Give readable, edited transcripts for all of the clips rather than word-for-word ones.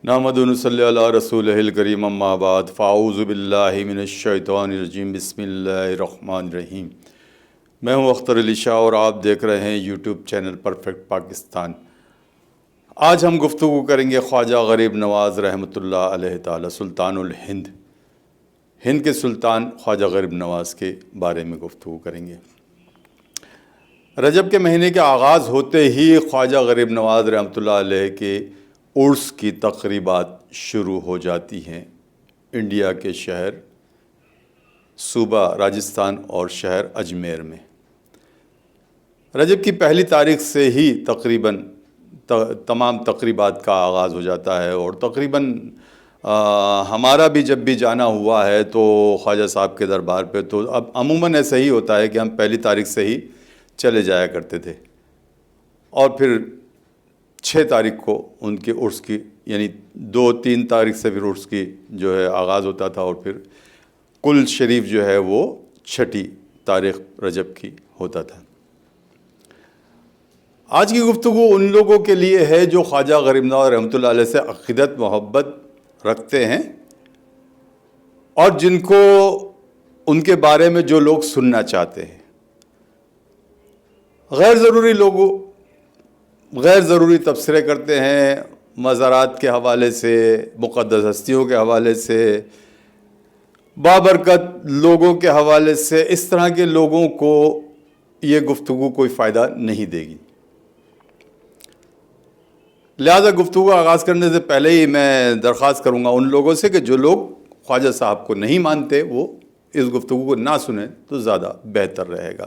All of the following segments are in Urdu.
نحمد ونصلی علی رسولہ کریم اما بعد فاعوذ باللہ من الشیطان الرجیم بسم اللہ الرحمن الرحیم۔ میں ہوں اختر علی شاہ اور آپ دیکھ رہے ہیں یوٹیوب چینل پرفیکٹ پاکستان۔ آج ہم گفتگو کریں گے خواجہ غریب نواز رحمۃ اللہ علیہ تعالی سلطان الہند، ہند کے سلطان خواجہ غریب نواز کے بارے میں گفتگو کریں گے۔ رجب کے مہینے کے آغاز ہوتے ہی خواجہ غریب نواز رحمۃ اللہ علیہ کے عرس کی تقریبات شروع ہو جاتی ہیں انڈیا کے شہر صوبہ راجستھان اور شہر اجمیر میں۔ رجب کی پہلی تاریخ سے ہی تقریباً تمام تقریبات کا آغاز ہو جاتا ہے، اور تقریباً ہمارا بھی جب بھی جانا ہوا ہے تو خواجہ صاحب کے دربار پہ تو اب عموماً ایسا ہی ہوتا ہے کہ ہم پہلی تاریخ سے ہی چلے جایا کرتے تھے، اور پھر 6 تاریخ کو ان کے عرس کی، یعنی 2-3 تاریخ سے پھر عرس کی جو ہے آغاز ہوتا تھا، اور پھر کل شریف جو ہے وہ 6 تاریخ رجب کی ہوتا تھا۔ آج کی گفتگو ان لوگوں کے لیے ہے جو خواجہ غریب نواز رحمۃ اللہ علیہ سے عقیدت محبت رکھتے ہیں، اور جن کو ان کے بارے میں جو لوگ سننا چاہتے ہیں۔ غیر ضروری تبصرے کرتے ہیں مزارات کے حوالے سے، مقدس ہستیوں کے حوالے سے، بابرکت لوگوں کے حوالے سے۔ اس طرح کے لوگوں کو یہ گفتگو کوئی فائدہ نہیں دے گی، لہذا گفتگو کا آغاز کرنے سے پہلے ہی میں درخواست کروں گا ان لوگوں سے کہ جو لوگ خواجہ صاحب کو نہیں مانتے وہ اس گفتگو کو نہ سنیں تو زیادہ بہتر رہے گا۔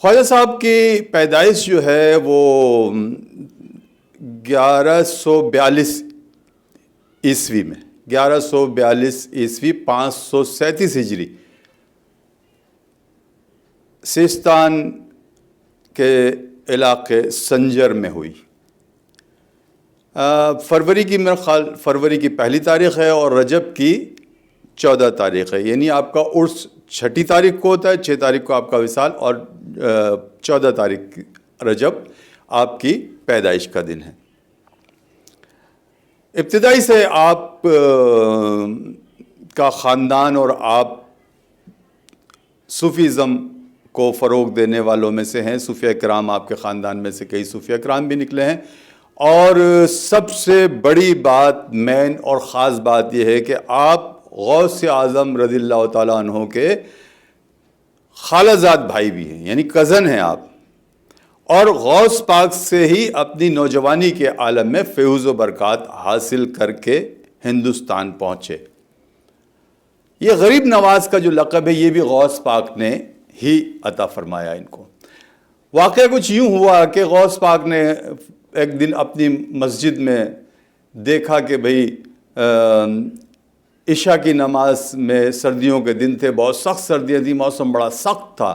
خواجہ صاحب کی پیدائش جو ہے وہ 1142 عیسوی میں، 1142 عیسوی 537 ہجری سیستان کے علاقے سنجر میں ہوئی۔ فروری کی میرا خیال فروری کی 1 تاریخ ہے اور رجب کی 14 تاریخ ہے، یعنی آپ کا عرس 6 تاریخ کو ہوتا ہے، 6 تاریخ کو آپ کا وصال، اور 14 تاریخ رجب آپ کی پیدائش کا دن ہے۔ ابتدائی سے آپ کا خاندان اور آپ صوفیزم کو فروغ دینے والوں میں سے ہیں۔ صوفیہ کرام، آپ کے خاندان میں سے کئی صوفیہ کرام بھی نکلے ہیں، اور سب سے بڑی بات، مین اور خاص بات یہ ہے کہ آپ غوث اعظم رضی اللہ تعالیٰ عنہ کے خالہ زاد بھائی بھی ہیں، یعنی کزن ہیں آپ، اور غوث پاک سے ہی اپنی نوجوانی کے عالم میں فیض و برکات حاصل کر کے ہندوستان پہنچے۔ یہ غریب نواز کا جو لقب ہے یہ بھی غوث پاک نے ہی عطا فرمایا ان کو۔ واقعہ کچھ یوں ہوا کہ غوث پاک نے ایک دن اپنی مسجد میں دیکھا کہ بھئی عشاء کی نماز میں، سردیوں کے دن تھے، بہت سخت سردیاں تھیں، موسم بڑا سخت تھا،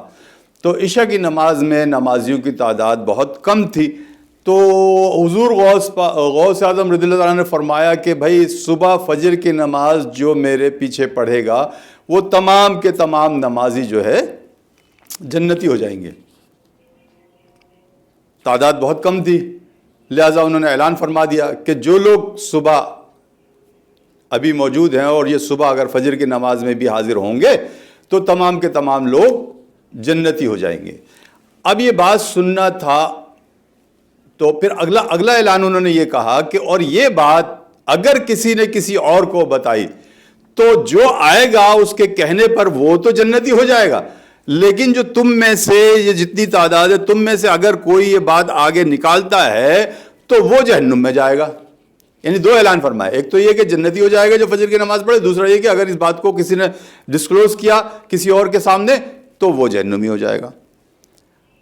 تو عشاء کی نماز میں نمازیوں کی تعداد بہت کم تھی، تو حضور غوث اعظم رضی اللہ عنہ نے فرمایا کہ بھائی صبح فجر کی نماز جو میرے پیچھے پڑھے گا وہ تمام کے تمام نمازی جو ہے جنتی ہو جائیں گے۔ تعداد بہت کم تھی، لہٰذا انہوں نے اعلان فرما دیا کہ جو لوگ صبح ابھی موجود ہیں اور یہ صبح اگر فجر کی نماز میں بھی حاضر ہوں گے تو تمام کے تمام لوگ جنتی ہو جائیں گے۔ اب یہ بات سننا تھا، تو پھر اگلا اعلان انہوں نے یہ کہا کہ اور یہ بات اگر کسی نے کسی اور کو بتائی تو جو آئے گا اس کے کہنے پر وہ تو جنتی ہو جائے گا، لیکن جو تم میں سے، یہ جتنی تعداد ہے تم میں سے اگر کوئی یہ بات آگے نکالتا ہے تو وہ جہنم میں جائے گا۔ یعنی 2 اعلان فرمائے، ایک تو یہ کہ جنتی ہو جائے گا جو فجر کی نماز پڑھے، دوسرا یہ کہ اگر اس بات کو کسی نے ڈسکلوز کیا کسی اور کے سامنے تو وہ جہنمی ہو جائے گا۔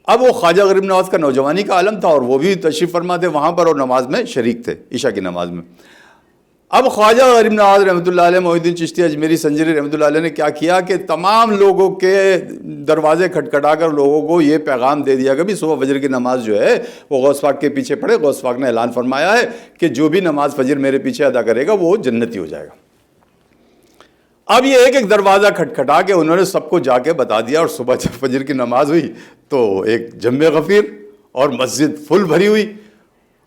اب وہ خواجہ غریب نواز کا نوجوانی کا عالم تھا، اور وہ بھی تشریف فرما تھے وہاں پر اور نماز میں شریک تھے، عشاء کی نماز میں۔ اب خواجہ غریب نواز رحمۃ اللہ علیہ، محی الدین چشتی اجمیری سنجری رحمۃ اللہ علیہ نے کیا کیا کہ تمام لوگوں کے دروازے کھٹکھٹا کر لوگوں کو یہ پیغام دے دیا کہ بھی صبح فجر کی نماز جو ہے وہ غوث پاک کے پیچھے پڑھے۔ غوث پاک نے اعلان فرمایا ہے کہ جو بھی نماز فجر میرے پیچھے ادا کرے گا وہ جنتی ہو جائے گا۔ اب یہ ایک دروازہ کھٹکھٹا کے انہوں نے سب کو جا کے بتا دیا، اور صبح جب فجر کی نماز ہوئی تو ایک جم غفیر اور مسجد فل بھری ہوئی،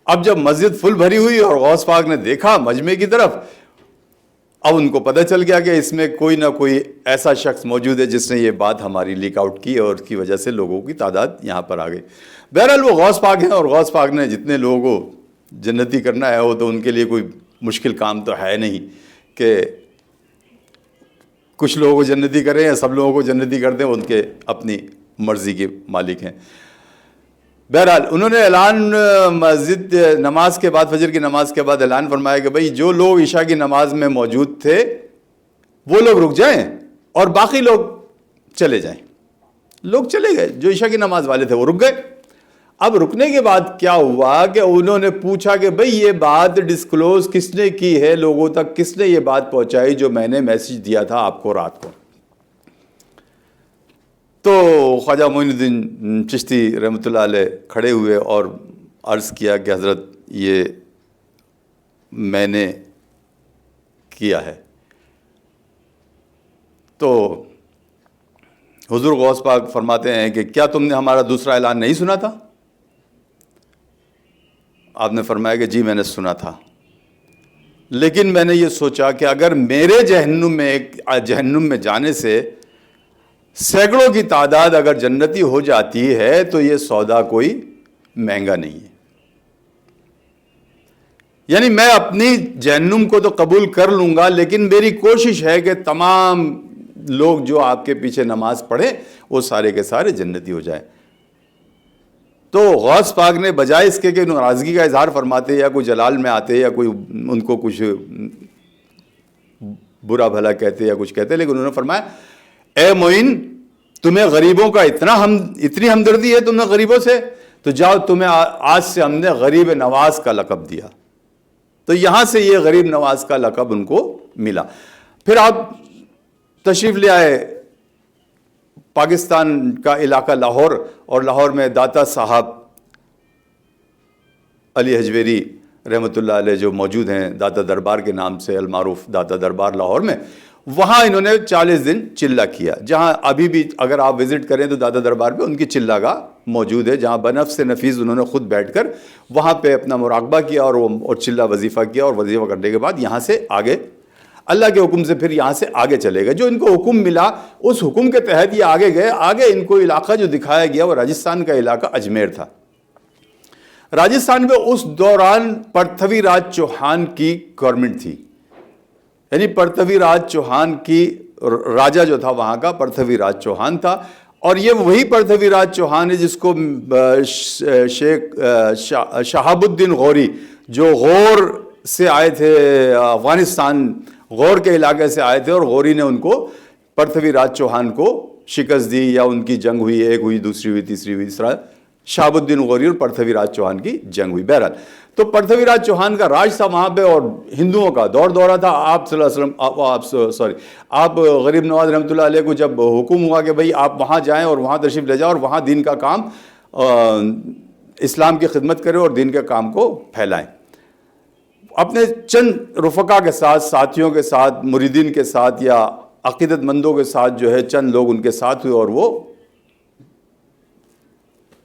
اب جب مسجد فل بھری ہوئی اور غوث پاک نے دیکھا مجمع کی طرف، اب ان کو پتہ چل گیا کہ اس میں کوئی نہ کوئی ایسا شخص موجود ہے جس نے یہ بات ہماری لیک آؤٹ کی اور اس کی وجہ سے لوگوں کی تعداد یہاں پر آ گئی۔ بہرحال وہ غوث پاک ہیں، اور غوث پاک نے جتنے لوگوں کو جنتی کرنا ہے وہ تو ان کے لیے کوئی مشکل کام تو ہے نہیں کہ کچھ لوگوں کو جنتی کریں یا سب لوگوں کو جنتی کر دیں، ان کے اپنی مرضی کے مالک ہیں۔ بہرحال انہوں نے اعلان مسجد نماز کے بعد، فجر کی نماز کے بعد اعلان فرمایا کہ بھئی جو لوگ عشاء کی نماز میں موجود تھے وہ لوگ رک جائیں اور باقی لوگ چلے جائیں۔ لوگ چلے گئے، جو عشاء کی نماز والے تھے وہ رک گئے۔ اب رکنے کے بعد کیا ہوا کہ انہوں نے پوچھا کہ بھئی یہ بات ڈسکلوز کس نے کی ہے، لوگوں تک کس نے یہ بات پہنچائی جو میں نے میسج دیا تھا آپ کو رات کو؟ تو خواجہ معین الدین چشتی رحمۃ اللہ علیہ کھڑے ہوئے اور عرض کیا کہ حضرت یہ میں نے کیا ہے۔ تو حضور غوث پاک فرماتے ہیں کہ کیا تم نے ہمارا دوسرا اعلان نہیں سنا تھا؟ آپ نے فرمایا کہ جی میں نے سنا تھا، لیکن میں نے یہ سوچا کہ اگر میرے جہنم میں جانے سے سینکڑوں کی تعداد اگر جنتی ہو جاتی ہے تو یہ سودا کوئی مہنگا نہیں ہے۔ یعنی میں اپنی جہنم کو تو قبول کر لوں گا، لیکن میری کوشش ہے کہ تمام لوگ جو آپ کے پیچھے نماز پڑھیں وہ سارے کے سارے جنتی ہو جائیں۔ تو غوث پاک نے بجائے اس کے کہ ناراضگی کا اظہار فرماتے یا کوئی جلال میں آتے یا کوئی ان کو کچھ برا بھلا کہتے یا کچھ کہتے، لیکن انہوں نے فرمایا اے معین تمہیں غریبوں کا اتنی ہمدردی ہے تمہیں غریبوں سے، تو جاؤ تمہیں آج سے ہم نے غریب نواز کا لقب دیا۔ تو یہاں سے یہ غریب نواز کا لقب ان کو ملا۔ پھر آپ تشریف لے آئے پاکستان کا علاقہ لاہور، اور لاہور میں داتا صاحب علی حجویری رحمۃ اللہ علیہ جو موجود ہیں داتا دربار کے نام سے المعروف داتا دربار لاہور میں، وہاں انہوں نے 40 دن چلہ کیا، جہاں ابھی بھی اگر آپ وزٹ کریں تو داتا دربار پہ ان کی چلہ گاہ موجود ہے، جہاں بنفس نفیس انہوں نے خود بیٹھ کر وہاں پہ اپنا مراقبہ کیا اور چلہ وظیفہ کیا، اور وظیفہ کرنے کے بعد یہاں سے آگے اللہ کے حکم سے پھر یہاں سے آگے چلے گئے۔ جو ان کو حکم ملا اس حکم کے تحت یہ آگے گئے۔ آگے ان کو علاقہ جو دکھایا گیا وہ راجستھان کا علاقہ اجمیر تھا۔ راجستھان میں اس دوران پرتھوی راج چوہان کی گورنمنٹ تھی، یعنی پرتھوی راج چوہان کی راجہ جو تھا وہاں کا پرتھوی راج چوہان تھا، اور یہ وہی پرتھوی راج چوہان ہے جس کو شیخ شہاب الدین غوری جو غور سے آئے تھے، افغانستان غور کے علاقے سے آئے تھے، اور غوری نے ان کو پرتھوی راج چوہان کو شکست دی، یا ان کی جنگ ہوئی، ایک ہوئی دوسری ہوئی تیسری ہوئی، اس طرح شہاب الدین غوری اور پرتھوی راج چوہان کی جنگ ہوئی۔ بہرحال تو پرتھوی راج چوہان کا راج تھا وہاں پہ، اور ہندوؤں کا دور دورہ تھا۔ آپ صلی اللہ علیہ وسلم آپ غریب نواز رحمۃ اللہ علیہ کو جب حکم ہوا کہ بھئی آپ وہاں جائیں اور وہاں تشریف لے جائیں اور وہاں دین کا کام اسلام کی خدمت کریں اور دین کے کام کو پھیلائیں، اپنے چند رفقا کے ساتھ، ساتھیوں کے ساتھ، مریدین کے ساتھ یا عقیدت مندوں کے ساتھ جو ہے چند لوگ ان کے ساتھ ہوئے، اور وہ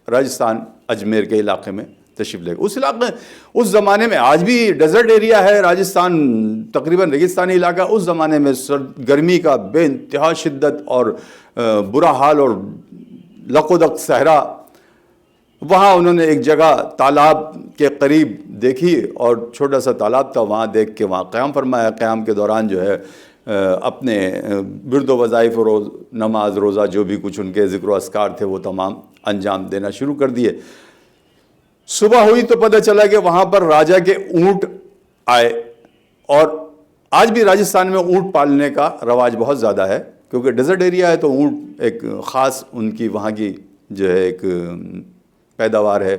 راجستھان اجمیر کے علاقے میں تشریف لے گئے۔ اس علاقے میں اس زمانے میں آج بھی ڈیزرٹ ایریا ہے راجستھان، تقریباً ریگستانی علاقہ، اس زمانے میں گرمی کا بے انتہا شدت اور برا حال اور لق و دق صحرا۔ وہاں انہوں نے ایک جگہ تالاب کے قریب دیکھی، اور چھوٹا سا تالاب تھا، وہاں دیکھ کے وہاں قیام فرمایا۔ قیام کے دوران جو ہے اپنے ورد و وظائف اور نماز روزہ جو بھی کچھ ان کے ذکر و اذکار تھے وہ تمام انجام دینا شروع کر دیے۔ صبح ہوئی تو پتہ چلا کہ وہاں پر راجہ کے اونٹ آئے، اور آج بھی راجستھان میں اونٹ پالنے کا رواج بہت زیادہ ہے، کیونکہ ڈیزرٹ ایریا ہے تو اونٹ ایک خاص ان کی وہاں کی جو ہے ایک پیداوار ہے،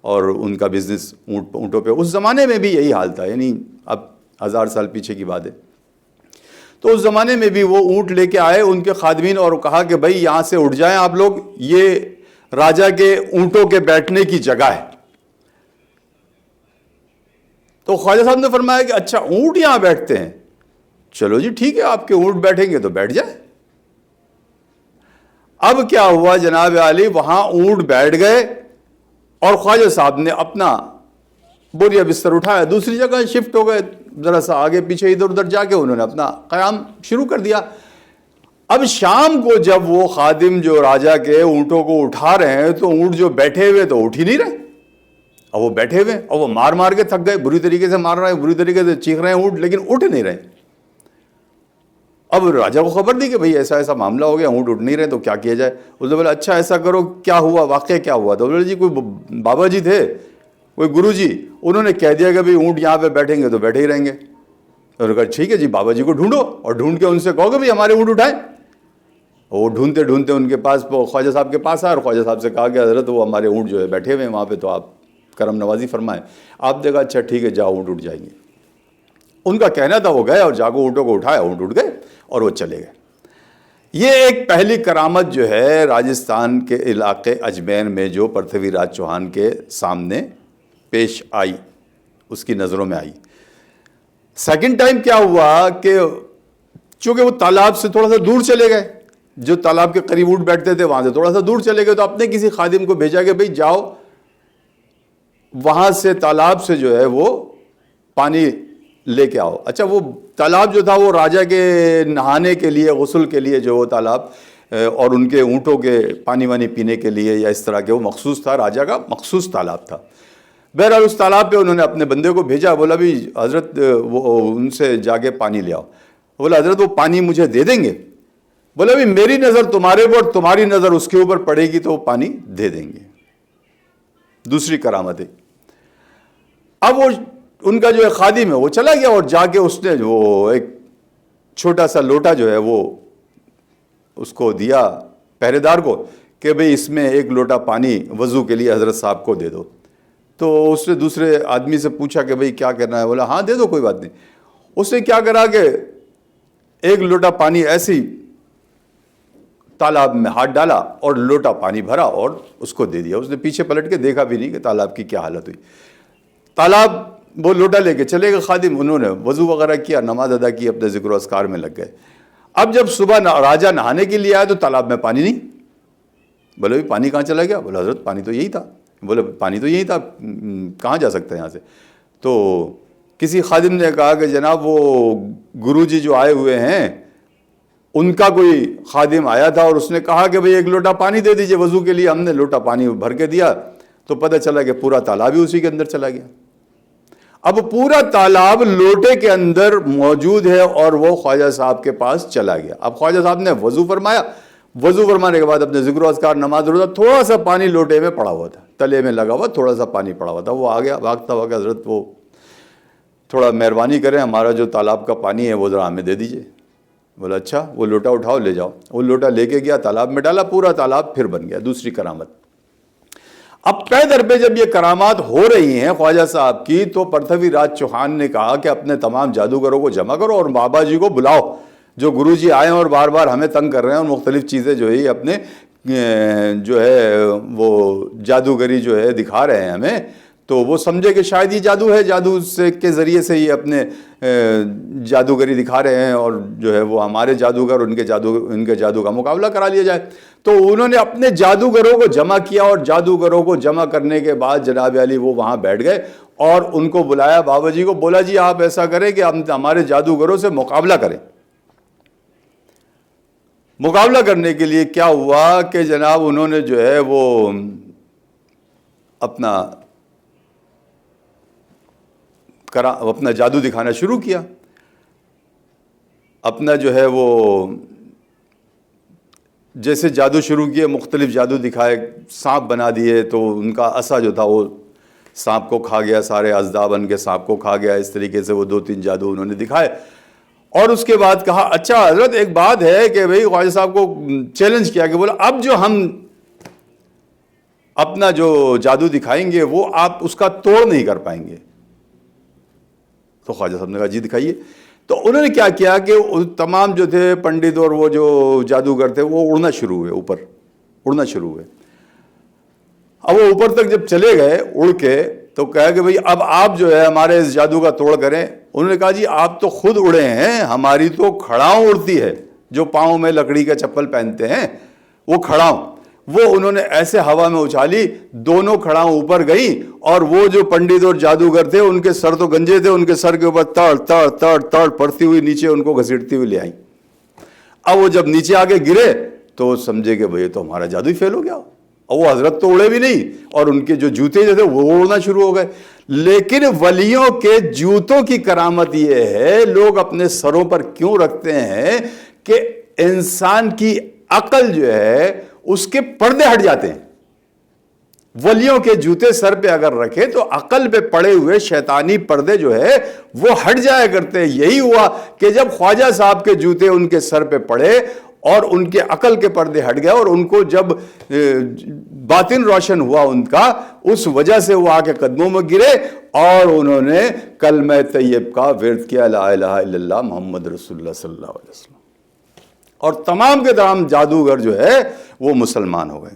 اور ان کا بزنس اونٹوں پہ۔ اس زمانے میں بھی یہی حال تھا، یعنی اب 1000 سال پیچھے کی بات ہے۔ تو اس زمانے میں بھی وہ اونٹ لے کے آئے ان کے خادمین، اور کہا کہ بھئی یہاں سے اٹھ جائیں آپ لوگ، یہ راجہ کے اونٹوں کے بیٹھنے کی جگہ ہے۔ تو خواجہ صاحب نے فرمایا کہ اچھا اونٹ یہاں بیٹھتے ہیں، چلو جی ٹھیک ہے، آپ کے اونٹ بیٹھیں گے تو بیٹھ جائیں۔ اب کیا ہوا جناب عالی، وہاں اونٹ بیٹھ گئے، اور خواجہ صاحب نے اپنا بوریا بستر اٹھایا, دوسری جگہ شفٹ ہو گئے, ذرا سا آگے پیچھے ادھر ادھر جا کے انہوں نے اپنا قیام شروع کر دیا. اب شام کو جب وہ خادم جو راجا کے اونٹوں کو اٹھا رہے ہیں تو اونٹ جو بیٹھے ہوئے تو اٹھ ہی نہیں رہے, اور وہ بیٹھے ہوئے اور وہ مار مار کے تھک گئے, بری طریقے سے مار رہے ہیں, بری طریقے سے چیخ رہے ہیں اونٹ, لیکن اٹھ نہیں رہے. اب راجا کو خبر دی کہ بھئی ایسا ایسا معاملہ ہو گیا, اونٹ اٹھ نہیں رہے, تو کیا کیا جائے. اس نے بولا اچھا ایسا کرو, کیا ہوا, واقعہ کیا ہوا. تو بولے جی کوئی بابا جی تھے, کوئی گرو جی, انہوں نے کہہ دیا کہ بھئی اونٹ یہاں پہ بیٹھیں گے تو بیٹھے ہی رہیں گے. انہوں نے کہا ٹھیک ہے جی, بابا جی کو ڈھونڈو اور ڈھونڈ کے ان سے کہو کہ بھئی ہمارے اونٹ اٹھائیں. وہ ڈھونڈتے ڈھونڈتے ان کے پاس خواجہ صاحب کے پاس آئے, اور خواجہ صاحب سے کہا کہ حضرت وہ ہمارے اونٹ جو ہے بیٹھے ہوئے ہیں وہاں پہ, تو آپ کرم نوازی فرمائیں. آپ دیکھا اچھا ٹھیک ہے جاؤ اونٹ اٹھ جائیں گے. ان کا کہنا تھا, وہ گئے اور جا کے اونٹوں کو اٹھایا, اونٹ اٹھ گئے اور وہ چلے گئے. یہ ایک پہلی کرامت جو ہے راجستھان کے علاقے اجمیر میں جو پرتھوی راج چوہان کے سامنے پیش آئی, اس کی نظروں میں آئی. سیکنڈ ٹائم کیا ہوا کہ چونکہ وہ تالاب سے تھوڑا سا دور چلے گئے, جو تالاب کے قریب اونٹ بیٹھتے تھے وہاں سے تھوڑا سا دور چلے گئے, تو اپنے کسی خادم کو بھیجا کہ بھئی جاؤ وہاں سے تالاب سے جو ہے وہ پانی لے کے آؤ. اچھا وہ تالاب جو تھا وہ راجا کے نہانے کے لیے, غسل کے لیے جو وہ تالاب, اور ان کے اونٹوں کے پانی وانی پینے کے لیے یا اس طرح کے وہ مخصوص تھا, راجا کا مخصوص تالاب تھا. بہرحال اس تالاب پہ انہوں نے اپنے بندے کو بھیجا, بولا بھی حضرت وہ ان سے جا کے پانی لے آؤ. بولا حضرت وہ پانی مجھے دے دیں گے. بولا بھی میری نظر تمہارے اوپر, تمہاری نظر اس کے اوپر پڑے گی تو وہ پانی دے دیں گے. دوسری کرامت ہے. اب وہ ان کا جو ہے خادم ہے وہ چلا گیا اور جا کے اس نے وہ ایک چھوٹا سا لوٹا جو ہے وہ اس کو دیا پہرے دار کو کہ بھئی اس میں ایک لوٹا پانی وضو کے لیے حضرت صاحب کو دے دو. تو اس نے دوسرے آدمی سے پوچھا کہ بھئی کیا کرنا ہے. بولا ہاں دے دو کوئی بات نہیں. اس نے کیا کرا کہ ایک لوٹا پانی ایسی تالاب میں ہاتھ ڈالا اور لوٹا پانی بھرا اور اس کو دے دیا. اس نے پیچھے پلٹ کے دیکھا بھی نہیں کہ تالاب کی کیا حالت ہوئی. تالاب وہ لوٹا لے کے چلے گئے خادم, انہوں نے وضو وغیرہ کیا, نماز ادا کی, اپنے ذکر و اذکار میں لگ گئے. اب جب صبح راجا نہانے کے لیے آیا تو تالاب میں پانی نہیں. بولے بھی پانی کہاں چلا گیا. بولا حضرت پانی تو یہی تھا. بولے پانی تو یہی تھا, کہاں جا سکتا ہے یہاں سے. تو کسی خادم نے کہا کہ جناب وہ گرو جی جو آئے ہوئے ہیں ان کا کوئی خادم آیا تھا اور اس نے کہا کہ بھئی ایک لوٹا پانی دے دیجئے وضو کے لیے. ہم نے لوٹا پانی بھر کے دیا تو پتہ چلا کہ پورا تالاب ہی اسی کے اندر چلا گیا. اب پورا تالاب لوٹے کے اندر موجود ہے اور وہ خواجہ صاحب کے پاس چلا گیا. اب خواجہ صاحب نے وضو فرمایا, وضو فرمانے کے بعد اپنے ذکر و اذکار نماز روزہ, تھوڑا سا پانی لوٹے میں پڑا ہوا تھا, تلے میں لگا ہوا تھوڑا سا پانی پڑا ہوا تھا. وہ آ گیا بھاگتا ہوا کہ حضرت وہ تھوڑا مہربانی کریں, ہمارا جو تالاب کا پانی ہے وہ ذرا ہمیں دے دیجئے. بولا اچھا وہ لوٹا اٹھاؤ لے جاؤ. وہ لوٹا لے کے گیا, تالاب میں ڈالا, پورا تالاب پھر بن گیا. دوسری کرامت. اب پے در پہ جب یہ کرامات ہو رہی ہیں خواجہ صاحب کی, تو پرتھوی راج چوہان نے کہا کہ اپنے تمام جادوگروں کو جمع کرو اور بابا جی کو بلاؤ, جو گرو جی آئے ہیں اور بار بار ہمیں تنگ کر رہے ہیں اور مختلف چیزیں جو ہے اپنے جو ہے وہ جادوگری جو ہے دکھا رہے ہیں ہمیں. تو وہ سمجھے کہ شاید یہ جادو ہے, جادو سے کے ذریعے سے یہ اپنے جادوگری دکھا رہے ہیں اور جو ہے وہ ہمارے جادوگر ان کے جادو کا مقابلہ کرا لیا جائے. تو انہوں نے اپنے جادوگروں کو جمع کیا اور جادوگروں کو جمع کرنے کے بعد جناب علی وہ وہاں بیٹھ گئے اور ان کو بلایا بابا جی کو. بولا جی آپ ایسا کریں کہ ہم ہمارے جادوگروں سے مقابلہ کریں. مقابلہ کرنے کے لیے کیا ہوا کہ جناب انہوں نے جو ہے وہ اپنا جادو دکھانا شروع کیا. اپنا جو ہے وہ جیسے جادو شروع کیے, مختلف جادو دکھائے, سانپ بنا دیے تو ان کا عصا جو تھا وہ سانپ کو کھا گیا, سارے اژدھا بن کے سانپ کو کھا گیا. اس طریقے سے وہ 2-3 جادو انہوں نے دکھائے اور اس کے بعد کہا اچھا حضرت ایک بات ہے کہ بھئی خواجہ صاحب کو چیلنج کیا کہ بولا اب جو ہم اپنا جو جادو دکھائیں گے وہ آپ اس کا توڑ نہیں کر پائیں گے. تو خواجہ صاحب نے کہا جی دکھائیے. تو انہوں نے کیا کیا کہ تمام جو تھے پنڈت اور وہ جو جادوگر تھے وہ اڑنا شروع ہوئے, اوپر اڑنا شروع ہوئے. اب وہ اوپر تک جب چلے گئے اڑ کے تو کہا کہ بھئی اب آپ جو ہے ہمارے اس جادو کا توڑ کریں. انہوں نے کہا جی آپ تو خود اڑے ہیں, ہماری تو کھڑاؤں اڑتی ہے, جو پاؤں میں لکڑی کا چپل پہنتے ہیں وہ کھڑاؤں. وہ انہوں نے ایسے ہوا میں اچھالی، دونوں کھڑاؤں اوپر گئیں، اور وہ جو پنڈت اور جادوگر تھے ان کے سر تو گنجے تھے، ان کے سر کے اوپر تڑ تڑ تڑ تڑ پڑتی ہوئی نیچے ان کو گھسیٹتی ہوئی لے آئیں۔ اب وہ جب نیچے آگے گرے تو سمجھے کہ بھئی تو ہمارا جادو ہی فیل ہو گیا، اور وہ حضرت تو اڑے بھی نہیں، اور ان کے جو جوتے جو تھے وہ اڑنا شروع ہو گئے۔ لیکن ولیوں کے جوتوں کی کرامت یہ ہے، لوگ اپنے سروں پر کیوں رکھتے ہیں کہ انسان کی عقل جو ہے اس کے پردے ہٹ جاتے ہیں۔ ولیوں کے جوتے سر پہ اگر رکھے تو عقل پہ پڑے ہوئے شیطانی پردے جو ہے وہ ہٹ جایا کرتے ہیں۔ یہی ہوا کہ جب خواجہ صاحب کے جوتے ان کے سر پہ پڑے اور ان کے عقل کے پردے ہٹ گئے، اور ان کو جب باطن روشن ہوا ان کا، اس وجہ سے وہ آ کے قدموں میں گرے اور انہوں نے کلمہ طیب کا ورد کیا، لا الہ الا اللہ محمد رسول اللہ صلی اللہ علیہ وسلم، اور تمام کے تمام جادوگر جو ہے وہ مسلمان ہو گئے۔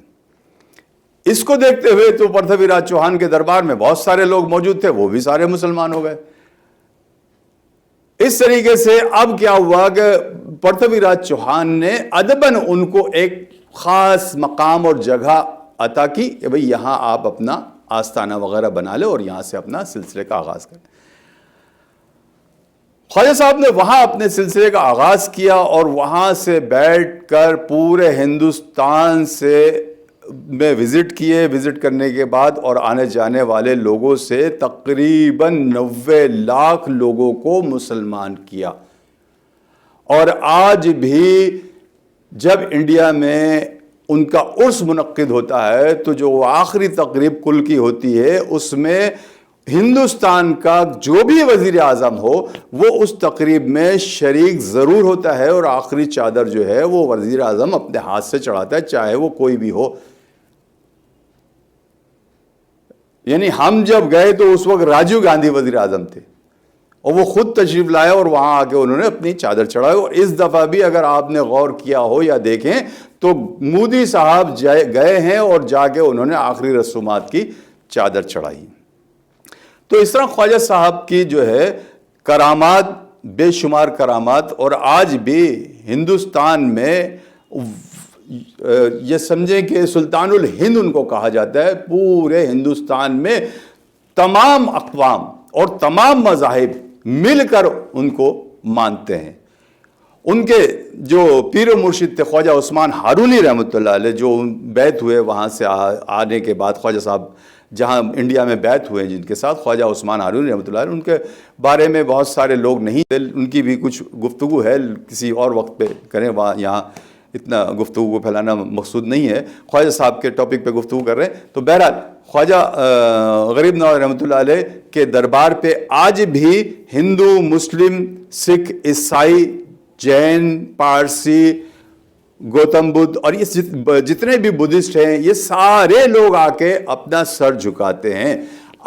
اس کو دیکھتے ہوئے تو پرتھوی راج چوہان کے دربار میں بہت سارے لوگ موجود تھے، وہ بھی سارے مسلمان ہو گئے۔ اس طریقے سے اب کیا ہوا کہ پرتھوی راج چوہان نے ادباً ان کو ایک خاص مقام اور جگہ عطا کی کہ بھئی یہاں آپ اپنا آستانہ وغیرہ بنا لے اور یہاں سے اپنا سلسلے کا آغاز کریں۔ خواجہ صاحب نے وہاں اپنے سلسلے کا آغاز کیا، اور وہاں سے بیٹھ کر پورے ہندوستان میں وزٹ کیے، وزٹ کرنے کے بعد اور آنے جانے والے لوگوں سے تقریباً 90 لاکھ لوگوں کو مسلمان کیا۔ اور آج بھی جب انڈیا میں ان کا عرس منعقد ہوتا ہے تو جو آخری تقریب کل کی ہوتی ہے اس میں ہندوستان کا جو بھی وزیر اعظم ہو وہ اس تقریب میں شریک ضرور ہوتا ہے، اور آخری چادر جو ہے وہ وزیر اعظم اپنے ہاتھ سے چڑھاتا ہے، چاہے وہ کوئی بھی ہو۔ یعنی ہم جب گئے تو اس وقت راجیو گاندھی وزیر اعظم تھے، اور وہ خود تشریف لائے اور وہاں آ کے انہوں نے اپنی چادر چڑھائی۔ اور اس دفعہ بھی اگر آپ نے غور کیا ہو یا دیکھیں تو مودی صاحب گئے ہیں اور جا کے انہوں نے آخری رسومات کی چادر چڑھائی۔ تو اس طرح خواجہ صاحب کی جو ہے کرامات، بے شمار کرامات، اور آج بھی ہندوستان میں یہ سمجھیں کہ سلطان الہند ان کو کہا جاتا ہے۔ پورے ہندوستان میں تمام اقوام اور تمام مذاہب مل کر ان کو مانتے ہیں۔ ان کے جو پیر و مرشد تھے خواجہ عثمان ہارونی رحمۃ اللہ علیہ، جو بیعت ہوئے وہاں سے آنے کے بعد، خواجہ صاحب جہاں انڈیا میں بیعت ہوئے جن کے ساتھ، خواجہ عثمان ہارونی رحمۃ اللہ علیہ، ان کے بارے میں بہت سارے لوگ نہیں تھے، ان کی بھی کچھ گفتگو ہے، کسی اور وقت پہ کریں، وہاں یہاں اتنا گفتگو کو پھیلانا مقصود نہیں ہے، خواجہ صاحب کے ٹاپک پہ گفتگو کر رہے ہیں۔ تو بہرحال خواجہ غریب نواز رحمۃ اللہ علیہ کے دربار پہ آج بھی ہندو، مسلم، سکھ، عیسائی، جین، پارسی، گوتم بدھ اور یہ جتنے بھی بدھسٹ ہیں، یہ سارے لوگ آ کے اپنا سر جھکاتے ہیں۔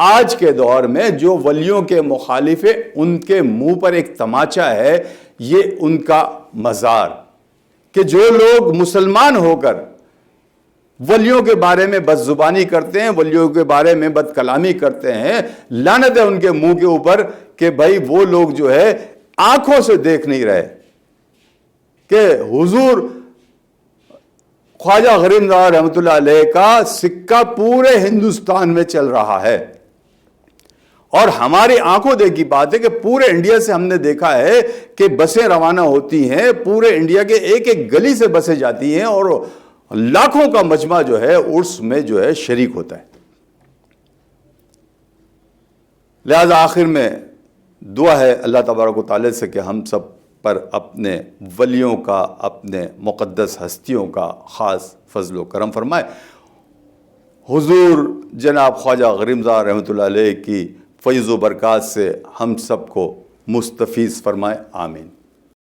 آج کے دور میں جو ولیوں کے مخالف ہیں ان کے منہ پر ایک تماچا ہے، یہ ان کا مزار، کہ جو لوگ مسلمان ہو کر ولیوں کے بارے میں بد زبانی کرتے ہیں، ولیوں کے بارے میں بد کلامی کرتے ہیں، لعنت ہے ان کے منہ کے اوپر کہ بھائی وہ لوگ جو ہے آنکھوں سے دیکھ نہیں رہے کہ حضور خواجہ غریب نواز رحمۃ اللہ علیہ کا سکہ پورے ہندوستان میں چل رہا ہے۔ اور ہماری آنکھوں دیکھی بات ہے کہ پورے انڈیا سے ہم نے دیکھا ہے کہ بسیں روانہ ہوتی ہیں، پورے انڈیا کے ایک ایک گلی سے بسیں جاتی ہیں، اور لاکھوں کا مجمع جو ہے عرس میں جو ہے شریک ہوتا ہے۔ لہذا آخر میں دعا ہے اللہ تبارک و تعالی سے کہ ہم سب پر اپنے ولیوں کا، اپنے مقدس ہستیوں کا خاص فضل و کرم فرمائے۔ حضور جناب خواجہ غریب نواز رحمۃ اللہ علیہ کی فیض و برکات سے ہم سب کو مستفیض فرمائے، آمین۔